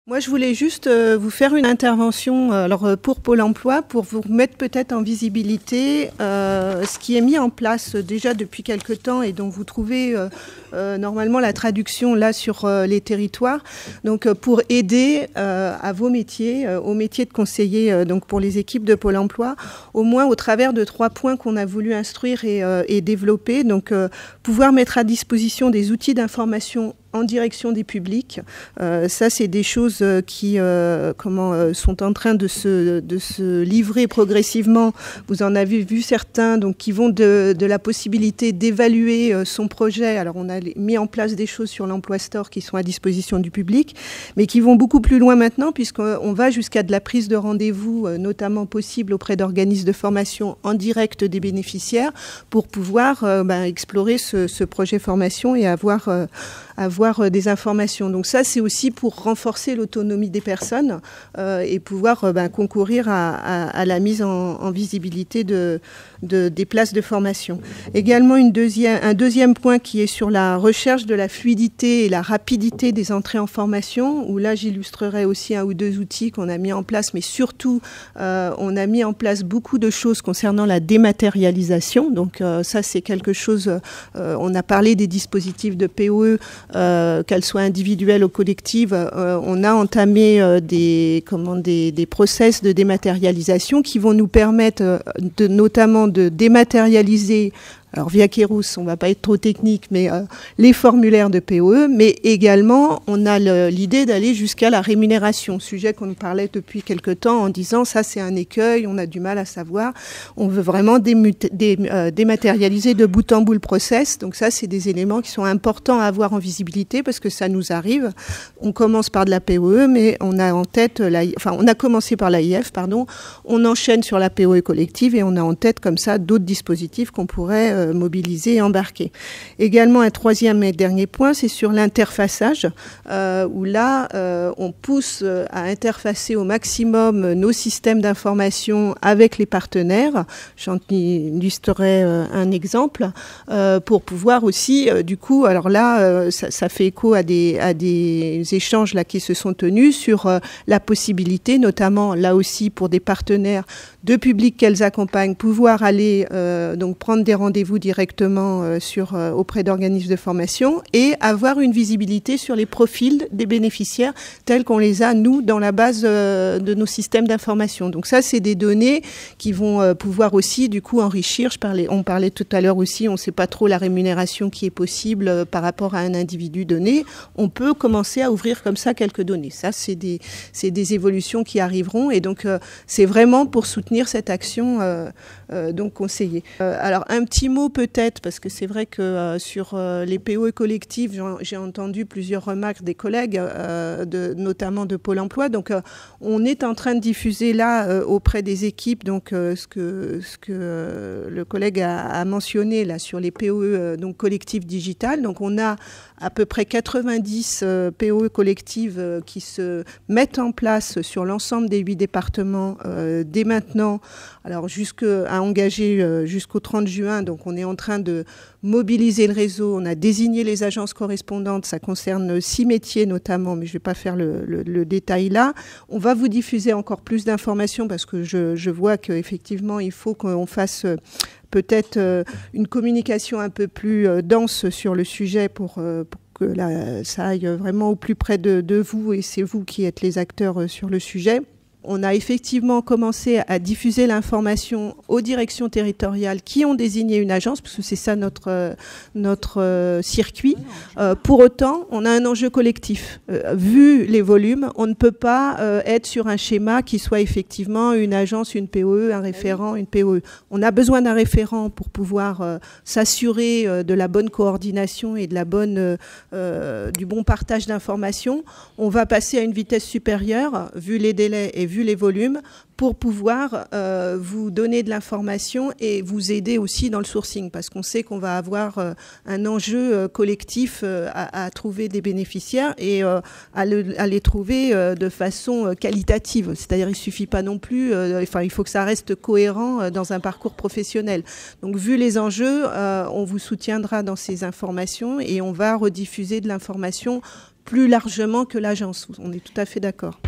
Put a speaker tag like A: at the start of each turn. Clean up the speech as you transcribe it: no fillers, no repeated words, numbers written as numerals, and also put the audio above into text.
A: Moi, je voulais juste vous faire une intervention pour Pôle emploi, pour vous mettre peut-être en visibilité ce qui est mis en place déjà depuis quelque temps et dont vous trouvez normalement la traduction là sur les territoires. Donc, pour aider à vos métiers, au métier de conseiller, donc pour les équipes de Pôle emploi, au moins au travers de 3 points qu'on a voulu instruire et développer. Donc, pouvoir mettre à disposition des outils d'information en direction des publics. Ça, c'est des choses qui sont en train de se livrer progressivement. Vous en avez vu certains donc, qui vont de la possibilité d'évaluer son projet. Alors, on a mis en place des choses sur l'Emploi Store qui sont à disposition du public, mais qui vont beaucoup plus loin maintenant, puisqu'on va jusqu'à de la prise de rendez-vous, notamment possible auprès d'organismes de formation en direct des bénéficiaires, pour pouvoir explorer ce projet formation et avoir des informations. Donc ça, c'est aussi pour renforcer l'autonomie des personnes et pouvoir concourir à la mise en visibilité des places de formation. Également, un deuxième point qui est sur la recherche de la fluidité et la rapidité des entrées en formation, où là, j'illustrerai aussi 1 ou 2 outils qu'on a mis en place, mais surtout, on a mis en place beaucoup de choses concernant la dématérialisation. Donc ça, c'est quelque chose, on a parlé des dispositifs de POE, qu'elles soient individuelles ou collectives, on a entamé des process de dématérialisation qui vont nous permettre notamment de dématérialiser. Alors, via Kairos, on ne va pas être trop technique, mais les formulaires de POE, mais également, on a l'idée d'aller jusqu'à la rémunération, sujet qu'on nous parlait depuis quelque temps en disant ça, c'est un écueil, on a du mal à savoir. On veut vraiment dématérialiser de bout en bout le process. Donc ça, c'est des éléments qui sont importants à avoir en visibilité parce que ça nous arrive. On commence par de la POE, mais on a en tête, on a commencé par l'AIF, on enchaîne sur la POE collective et on a en tête comme ça d'autres dispositifs qu'on pourrait mobiliser et embarquer. Également, un 3e et dernier point, c'est sur l'interfaçage, où là, on pousse à interfacer au maximum nos systèmes d'information avec les partenaires. J'en illustrerai un exemple, pour pouvoir aussi, du coup, alors là, ça fait écho à des échanges là qui se sont tenus sur la possibilité, notamment là aussi pour des partenaires de publics qu'elles accompagnent, pouvoir aller donc prendre des rendez-vous directement auprès d'organismes de formation et avoir une visibilité sur les profils des bénéficiaires tels qu'on les a, nous, dans la base de nos systèmes d'information. Donc ça, c'est des données qui vont pouvoir aussi, du coup, enrichir. On parlait tout à l'heure aussi, on ne sait pas trop la rémunération qui est possible par rapport à un individu donné. On peut commencer à ouvrir comme ça quelques données. Ça, c'est des évolutions qui arriveront et donc c'est vraiment pour soutenir cette action donc conseillée. Alors, un petit mot peut-être, parce que c'est vrai que sur les POE collectives, j'ai entendu plusieurs remarques des collègues, notamment de Pôle emploi. Donc, on est en train de diffuser là auprès des équipes donc ce que le collègue a mentionné là sur les POE donc collectives digitales. Donc, on a à peu près 90 POE collectives qui se mettent en place sur l'ensemble des 8 départements dès maintenant. Alors, à engager jusqu'au 30 juin. Donc, on est en train de mobiliser le réseau. On a désigné les agences correspondantes. Ça concerne 6 métiers notamment, mais je ne vais pas faire le détail là. On va vous diffuser encore plus d'informations parce que je vois qu'effectivement, il faut qu'on fasse peut-être une communication un peu plus dense sur le sujet pour que ça aille vraiment au plus près de vous et c'est vous qui êtes les acteurs sur le sujet. On a effectivement commencé à diffuser l'information aux directions territoriales qui ont désigné une agence, parce que c'est ça notre circuit. Pour autant, on a un enjeu collectif. Vu les volumes, on ne peut pas être sur un schéma qui soit effectivement une agence, une POE, un référent, une POE. On a besoin d'un référent pour pouvoir s'assurer de la bonne coordination et de du bon partage d'informations. On va passer à une vitesse supérieure, vu les délais et vu vu les volumes, pour pouvoir vous donner de l'information et vous aider aussi dans le sourcing, parce qu'on sait qu'on va avoir un enjeu collectif à trouver des bénéficiaires et à les trouver de façon qualitative. C'est-à-dire il suffit pas non plus, il faut que ça reste cohérent dans un parcours professionnel. Donc vu les enjeux, on vous soutiendra dans ces informations et on va rediffuser de l'information plus largement que l'agence. On est tout à fait d'accord.